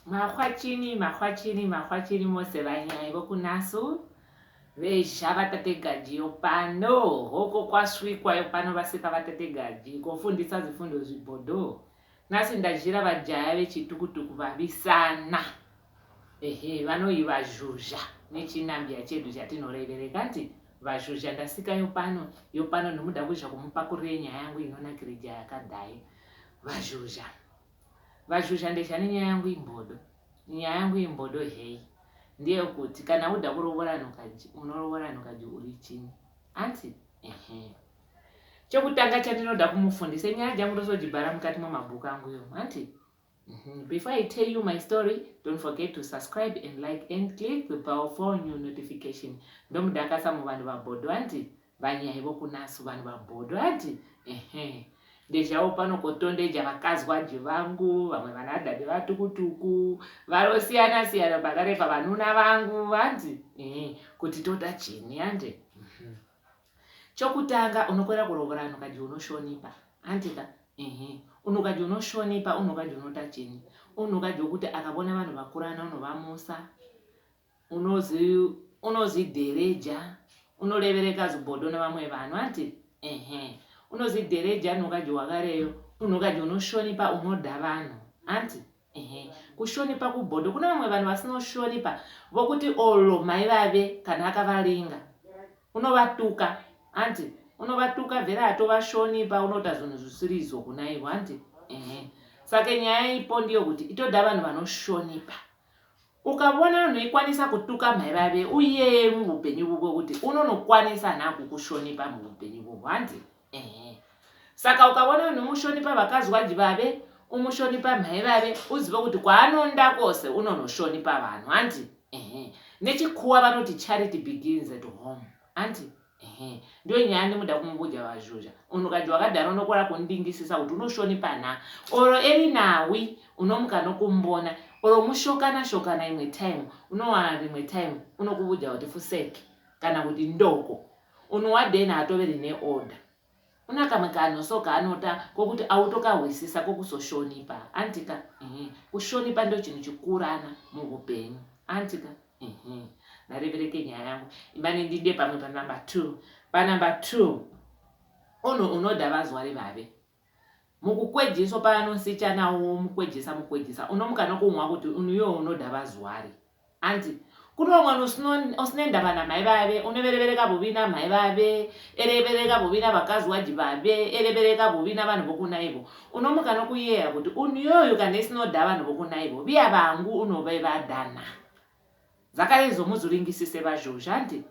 Mahwachini mose vanyai vokunasu vesha vatategajiyo pano hoko kwasvikwayo pano vasika vatategaji kufundisa zvifundo zvibhodho nasi ndajira vajaya vechitukutuku vavisana vanoi vazhuzha nechinambia chedu chatinorevereka nti vazhuzha ndasika yopano nomuda kuzha kumupakurire nyaya yangu inonakire jaya yakadai vazhuzha ndeshane nyaya yangu imbodo. Nyaya yangu imbodo hei ndiye kuti kana uda kuroora nhukaji unorovora nhukaji uri chini anti chokutanga chandinoda kumufundisa nyaya jangu ndosojibhara mukati mwemabhuku angu yo anti before I tell you my story, don't forget to subscribe and like and click the bell for new notification. Ndomudakasa muvanhu vabhodho anti vanyai vokunasu vanhu vabhodho anti ndezvavo pano kotondeja vakazwaji vangu vamwe vanadhadhi vatukutuku varosiyana pakarepa vanuna vangu vanti kuti toda chini ande chokutanga unokwera kurovora nhukaji unoshonipa andika unhukaji unoshonipa unhukaji unota chini unhukaji wokuti akabona vanhu vakurana unovamusa unozidhereja unorevereka zibhodho nevamwe vanhu anti unozidhereja nhukaji wakareyo unhukaji unoshonipa unoda vanhu anti kushonipa kubhodho kuna vamwe vanhu vasinoshonipa vokuti olo mai vave kana akavaringa unovatuka anti unovatuka vhera atovashonipa unota zvinhu zvisirizo kuna ivo anti saka nyaya ipo ndiyo kuti itoda vanhu vanoshonipa ukavona vanhu ikwanisa kutuka mai vave uye muupenyu vuvo kuti unonokwanisa naku kushonipa muupenyu vuvo anti saka ukavona vanhu mushonipa vakazwaji vave umushonipa mai vave uzive kuti kwaanonda kwose unonoshonipa vanhu anti nechikuwa vanoti charity begins at home anti ndiyo nyaya ndimuda kumubudya vazhuzha unhukaji wakadhara unokora kundingisisa kuti unoshonipa nha oro eri nawi unomuka nokumbona oro mushokana imwe time unowana rimwe time unokubudya kuti fuseki kana kuti ndoko unowadheni hatoveri neorder unakamwe kanoso kaanota kokuti autokahwisisa kokusoshonipa antika kushonipa ndo chinhu chikurana muupenyu antika narevereke nyaya yangu imbani ndinde pamwe panumber 2 panumber 2 unhu unoda vazwari vave mukukwejiswa paanosicha nawo mukwejisa unomuka nokumwa kuti unhuyo unoda vazwari anti kuno mwana usinenda vana mai vave unoverevereka vuvi namai vave erevereka vuvi navakazwaji vave erevereka vuvi navanhu vokunaivo unomuka nokuyeya kuti unhuyoyo kana isinoda vanhu vokunaivo viya vangu unovevadhana zvakarezo muzuringisise vazhuzha anti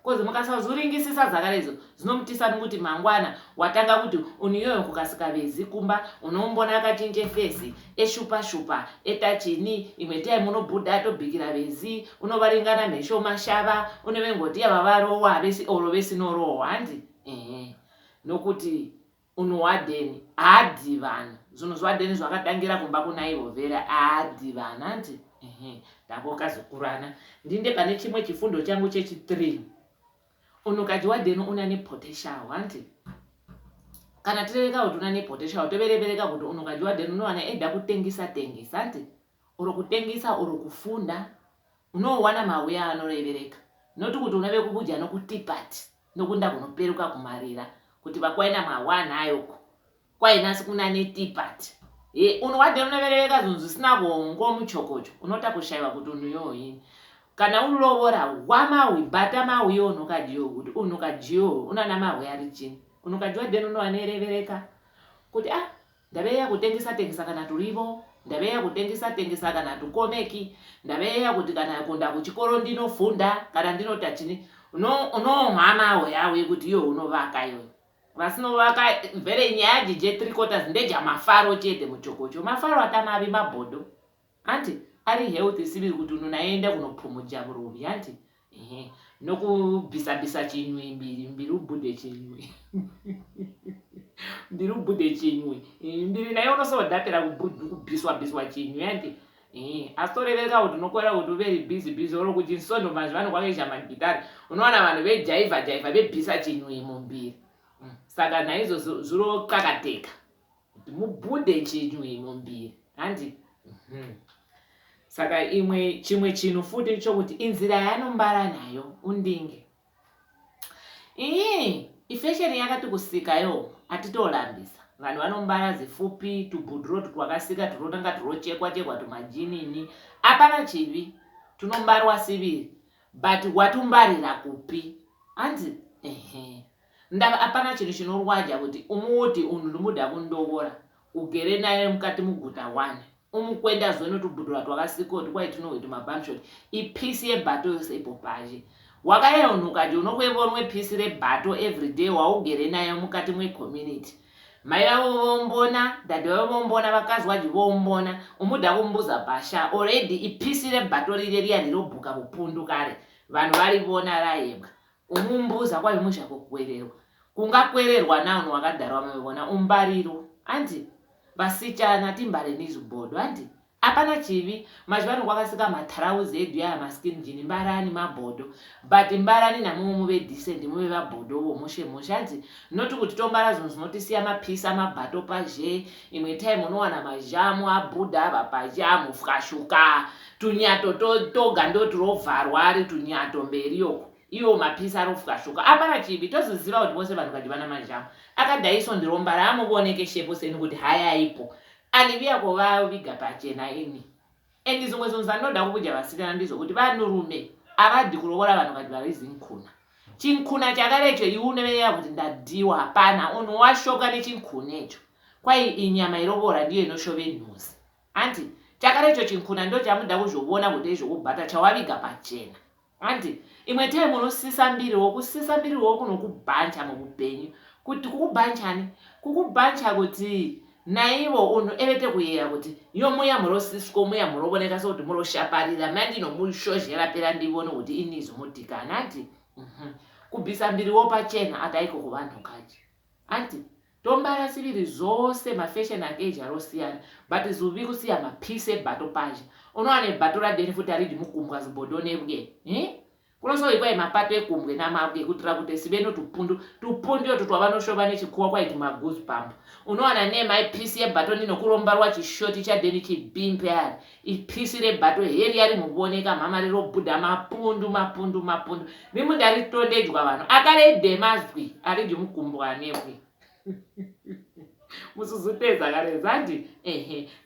kozi mukasazuringisisa zvakarezo zinomutisa nokuti mangwana watanga kuti unhuyoyo kukasika vezi kumba unombona akachinje fesi eshupa etachini imwe time unobhudha atobhikira vezi unovaringana mhesho mashava unovengoti yavavarowa havesi oro vesinorohwa handi nokuti unhu hwadheni haadhi vanhu zvinhu zwadheni zvakatangira kumba kunaivo vhera haadhi vanhu handi ndako kazokurana ndinde pane chimwe chifundo changu chechi3 unhukaji hwadheni una nepotential handi kana tireveka kuti una nepotential toverevereka kuti unhukaji hwadheni unowana eda kutengisa handi oro kutengisa oro kufunda unowana mauya anorevereka noti kuti unove kubudya nokutipati nokunda kunoperuka kumarira kuti vakwaina mawanhayoko kwainasi kuna netipati unhu hwadheni unovereveka zvinhu zvisina vongo muchokocho unota kushayiwa kuti unhu yoyini kana ulovora wamawi bhata mawi younhukajiyo kuti unhukajiyo unana mahwi ari chini unhukaji hwadheni unowanerevereka kuti ndaveya kutengisa kana turivo ndaveya kutengisa kana tukomeki ndaveya kuti kana kunda kuchikoro ndinofunda kana ndinota chini unomha mahwi yawe kuti iyo unovaka iwe vasinovaka mvere nyaya jije 3/4 ndejamafaro chete muchokocho mafaro atamavi mabhodho anti ari health siviri kuti unhu naenda kunopfumudya vurovi anti nokubhisabhisa chinywi mbiri ubhudhe chinywi mbiri ubhudhe chinywi mbiri nayo unosodhapira kubhiswa chinywi anti asitorevereka kuti unokorera kuti uveri bhizi oro kuti nsondo mazivano kwakeisha magitari unowana vanhu vejaivha vebhisa chinywi mumbiri saka naizvo zvirokakateka kuti mubhudhe chinywi mumbiri handi saka chimwe chinhu futi chokuti inzira yanombara nayo undinge. Ifesheni yakati kusikayo atitolambisa. Vanhu vanombara zifupi, tubhudhuro twakasika tunotanga tunochekwa tumajinini. Apana chivi, tunombarwa siviri. But watumbarira kupi. Anzi, ndava apana chinhu chinorwadya kuti umuti unhu ndumuda kundovora. Ugere naye mukati muguta 1. Umukwenda zvino tubhudhura twakasika twai tunohwiti mabamshot. Ipisi yebhato yose ipo paje. Wakayehonuka ndi unokwevonwe pisi rebhato everyday waugere naye mukati mwe-community. Mai vavo vombona, dadhi vavo vombona, vakazi vaji vombona, umuda kumbuza bhasha. Already ipisi rebhato rire riya rirobhuka mupundu kare. Vanhu varivona rayebwa. Umumbuza kwavi mushakokwererwa. Kungakwererwa naunhu wakadharwa mavona umbariro. Anti, vasichana timbare nizibhodho. Anti, apana chivi, majivano kwakasika matarauzi edu ya maskin jini mbarani mabhodho. But mbarani na muve decent, muve vabhodho mushe. Anti, noti kuti tombara zvinhu zvinotisiya mapisa mabhato paje, imwe time unowana majamu abudha ava pajamu fukashuka, tunyato toga ndoturovharwa ari tunyato mberi yoko. Iyo mapisa arofukashuka. Apana chivi, toziziva kuti vose vanhu kadhivana majamu. Akadhaiso ndirombara amuoneke shepo seni kuti haya ipo. Alivia kuvaviga pachena ini. Endi zimwe zvinhu zvanoda kubuja vasikana ndizo kuti vanhurume avadhi kurovora vanhu kadhivarizi nkuna. Chinkuna chakarecho iuneveya kuti ndadhiwa hapana. Unhu washoka nechinkunecho. Kwai inyama irovora ndiyo inoshove nhuzi. Anti, chakarecho chinkuna ndo chamuda kuzvovona kuti ezvokubhata chawaviga pachena. Anti, imwe time unosisa mbiriwo, kusisa mbiriwo kunokubhancha muhupenyu. Kuti kukubhanchani? Kukubhancha kuti naivo unhu evete kuyeya kuti yo muya murosiswa muya murovoneka sokuti muroshaparira mandino mushozhera pera ndivone kuti inizo mudhikana. Anti, kubvisa mbiriwo pachena akaiko kuvanhu kachi. Anti, tombara siviri zvose mafashion ake arosiyana, but zuvi kusiya mapisi ebhato paje. Unowane bhato radheni futi aridi mukumbwa zibhodho nebwe. Kunosoikwa mapato ekumbwe namabwe kutira kuti sive notupundu. Tupundu yoto twavanoshova nechikuwa kwaiti magoosebump. Unowana nema ipisi yebhato ninokurombarwa chishoti chadheni chibimpe ari. Ipisi rebhato heri ari muvoneka mama rirobhudha mapundu. Rimunda ritondedzwa vanhu. Akarede mazwi aridi mukumbwa nebwe. Musuzutedza kareza andi.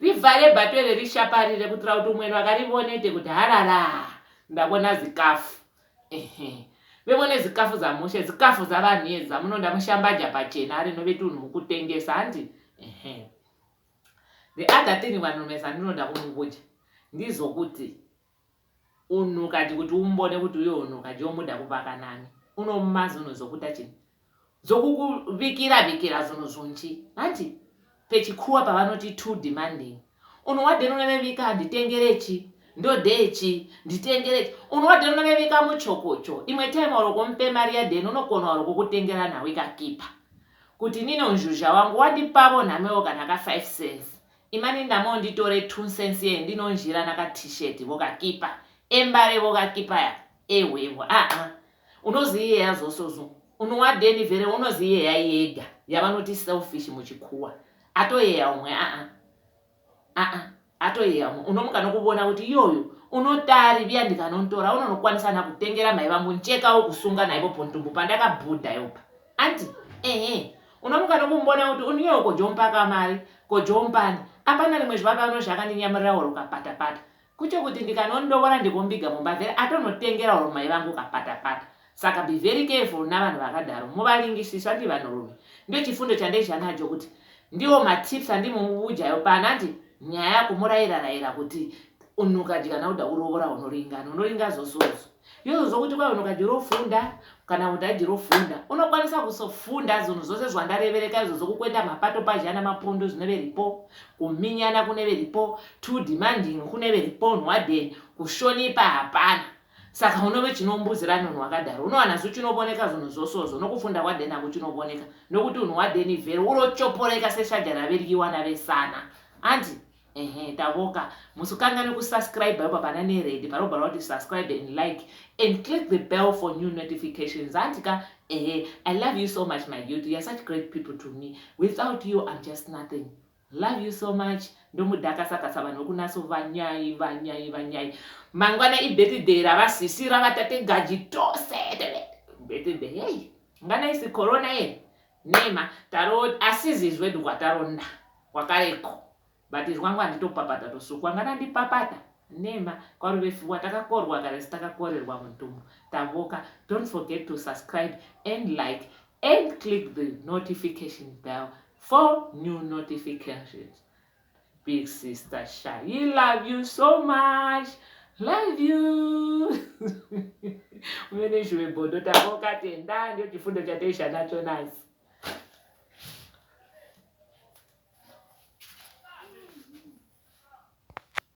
Rivhare bhato ere rishaparire kutira kuti umweni wakarivonete kuti harara. Ndabona zikafu. Vevone zikafu zamushe, zikafu zavanhu edza munonda mushambaja pachena ari noveti unhu mukutengesa. Andi. The other thing vanhurume zvandinoda kumubuja ndizokuti unhu kati kuti umbone kuti uyo unhu kati yomuda kuvaka nani. Unomuma zvinhu zokuta chini. Zokukuvikira zvinhu zvunchi. Anti, pechikuwa pavanoti too demanding. Unhu wadheni unevevika handitengerechi. Ndodechi, nditengerechi. Unhu wadheni unevevika muchokocho. Imwe time warokompe mari yadheni unokona warokokutengera nawe ikakipa. Kuti nino nzhuzha wangu wandipavo nhamewo kana ka 5 cents. Imani ndamo nditore 2 cents ye ndinonjira naka t-shirt vokakipa. Embare vokakipa ya. Ewewo. Unoziyeya zosozo. Unhu wadheni vere unoziyeya yega. Yavanoti selfish muchikuwa. Atoyeya umwe atoyeya umwe. Unomuka nokubona kuti iyoyo unotari via ndikanontora unonokwanisa nakutengera mai vangu ncheka wokusunga naivo pontumbu pandakabhudha yopa. Anti, unomuka nokumbona kuti uniyo kojompaka mari, kojompani. Apana rimwe zvavano zvakandinyamirira oro kapata. Kucho kuti ndikanondovora ndikombiga mumba vere atonotengera oro mai vangu kapata. Saka be very careful navanhu vakadaro. Muvalingisisa ndi vanhurume. Ndio chifundo chandeizvanacho kuti ndiwo matips andimubujayo pana. Anti, nyaya yakumurayira kuti unhu kati kana uda kurovora unoringa zosozo. Yozo zokuti kwa unhu kati rofunda kana udhadhi rofunda. Unokwanisa kusofunda zvinhu zvose zvandarevereka izvo zokukwenda mapato pajana mapundu zvineveripo, kuminyana kuneveripo, too demanding kuneveripo, unhu wadheni kushonipa hapana. Saka unove chinombuzira munhu wakadaro. Unowana zvichinoboneka zvinhu zvosozo nokufunda kwadheni akuchinoboneka. Nokuti unhu wadheni vheri urochoporeka seshaja raveryiwa navesana. Anti, tavoka. Musukangane kusubscribe apa pana nered. Parobhara kuti subscribe and like. And click the bell for new notifications. Antika, I love you so much, my youth. You are such great people to me. Without you, I'm just nothing. Love you so much. Ndomudhakasakasa vanhu kunaso vanyai. Mangwana ibirthday ravasisi ravatate gaji tose. Birthday, hey. Ngana isi corona here. Nema, taro asizizwe ndwataronda. Wakareko. But izwangwa nditopapata tosukwa ngana ndipapata. Nema, kwaruvefiwa takakorwa kare sitakakorerwa mutumbu. Tavoka, don't forget to subscribe and like and click the notification bell for new notifications. Big sister Shy, love you so much. Love you. Umene shwe bodo tavoka tenda ndio chifundo chateisha nacho nasi.